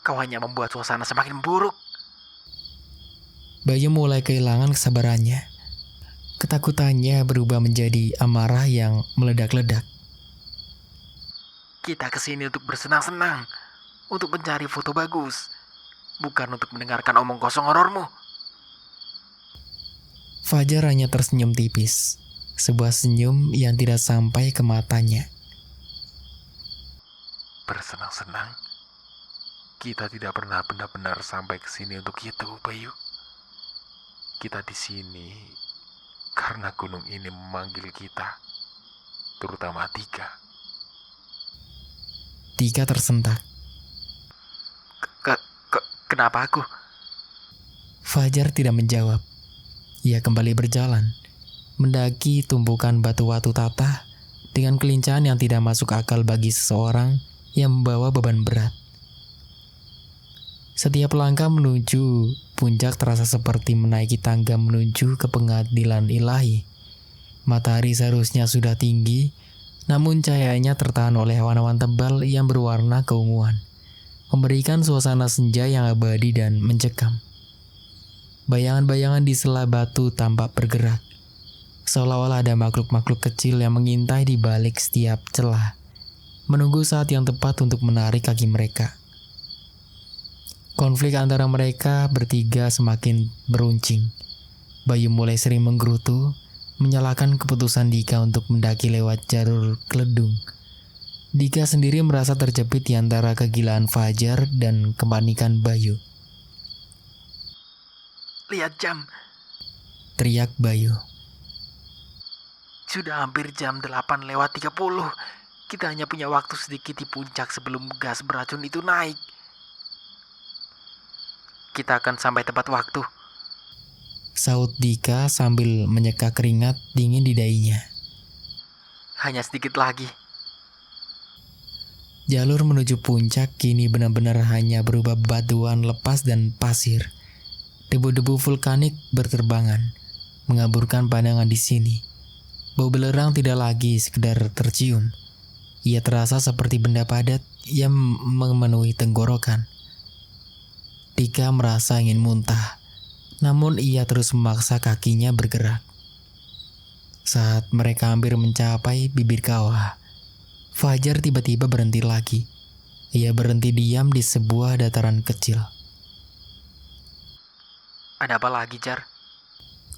Kau hanya membuat suasana semakin buruk. Bayu mulai kehilangan kesabarannya. Ketakutannya berubah menjadi amarah yang meledak-ledak. Kita kesini untuk bersenang-senang. Untuk mencari foto bagus. Bukan untuk mendengarkan omong kosong horormu. Fajar hanya tersenyum tipis. Sebuah senyum yang tidak sampai ke matanya. Bersenang-senang. Kita tidak pernah benar-benar sampai ke sini untuk itu, Bayu. Kita di sini karena gunung ini memanggil kita, terutama Dika. Dika tersentak. Kenapa aku? Fajar tidak menjawab. Ia kembali berjalan, mendaki tumpukan batu Watu Tadah dengan kelincahan yang tidak masuk akal bagi seseorang yang membawa beban berat. Setiap langkah menuju puncak terasa seperti menaiki tangga menuju ke pengadilan ilahi. Matahari seharusnya sudah tinggi, namun cahayanya tertahan oleh awan-awan tebal yang berwarna keunguan, memberikan suasana senja yang abadi dan mencekam. Bayangan-bayangan di sela batu tampak bergerak, seolah-olah ada makhluk-makhluk kecil yang mengintai di balik setiap celah, menunggu saat yang tepat untuk menarik kaki mereka. Konflik antara mereka bertiga semakin beruncing. Bayu mulai sering menggerutu, menyalahkan keputusan Dika untuk mendaki lewat jalur keledung. Dika sendiri merasa terjepit di antara kegilaan Fajar dan kepanikan Bayu. Lihat jam, Teriak Bayu. sudah hampir jam 8:30. Kita hanya punya waktu sedikit di puncak sebelum gas beracun itu naik. Kita akan sampai tepat waktu. Saut Dika sambil menyeka keringat dingin di dahinya. Hanya sedikit lagi. Jalur menuju puncak kini benar-benar hanya berupa batuan lepas dan pasir. Debu-debu vulkanik berterbangan, mengaburkan pandangan di sini. Bau belerang tidak lagi sekedar tercium. Ia terasa seperti benda padat yang memenuhi tenggorokan. Dika merasa ingin muntah, namun ia terus memaksa kakinya bergerak. Saat mereka hampir mencapai bibir kawah, Fajar tiba-tiba berhenti lagi. Ia berhenti diam di sebuah dataran kecil. Ada apa lagi, Jar?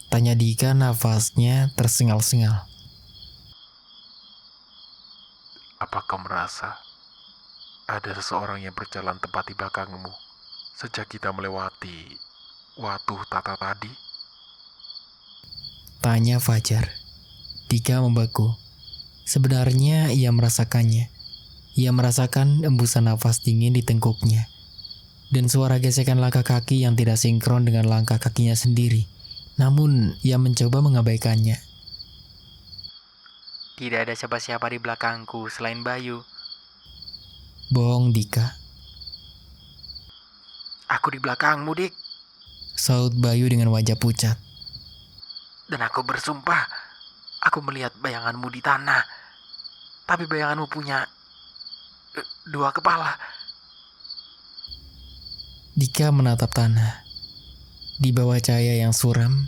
Tanya Dika, nafasnya tersengal-sengal. Apa kau merasa ada seseorang yang berjalan tepat di belakangmu sejak kita melewati Watu Tata tadi? Tanya Fajar. Dika membeku. Sebenarnya ia merasakannya. Ia merasakan embusan nafas dingin di tengkuknya. Dan suara gesekan langkah kaki yang tidak sinkron dengan langkah kakinya sendiri. Namun ia mencoba mengabaikannya. Tidak ada siapa-siapa di belakangku selain Bayu. Bohong Dika. Aku di belakangmu, Dik. Saut Bayu dengan wajah pucat. Dan aku bersumpah, aku melihat bayanganmu di tanah. Tapi bayanganmu punya dua kepala. Dika menatap tanah. Di bawah cahaya yang suram,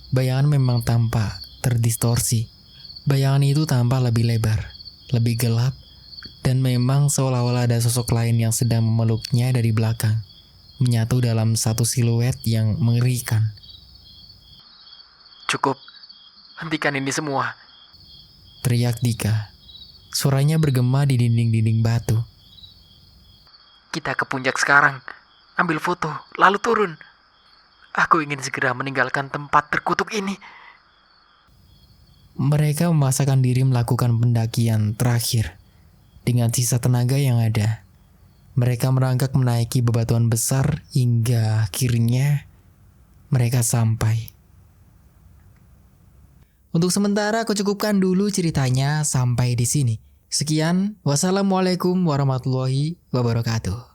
bayangan memang tampak terdistorsi. Bayangan itu tampak lebih lebar, lebih gelap, dan memang seolah-olah ada sosok lain yang sedang memeluknya dari belakang, menyatu dalam satu siluet yang mengerikan. Cukup, hentikan ini semua. Teriak Dika. Suaranya bergema di dinding-dinding batu. Kita ke puncak sekarang. Ambil foto, lalu turun. Aku ingin segera meninggalkan tempat terkutuk ini. Mereka memaksakan diri melakukan pendakian terakhir dengan sisa tenaga yang ada. Mereka merangkak menaiki bebatuan besar hingga akhirnya mereka sampai. Untuk sementara aku cukupkan dulu ceritanya sampai di sini. Sekian, wassalamualaikum warahmatullahi wabarakatuh.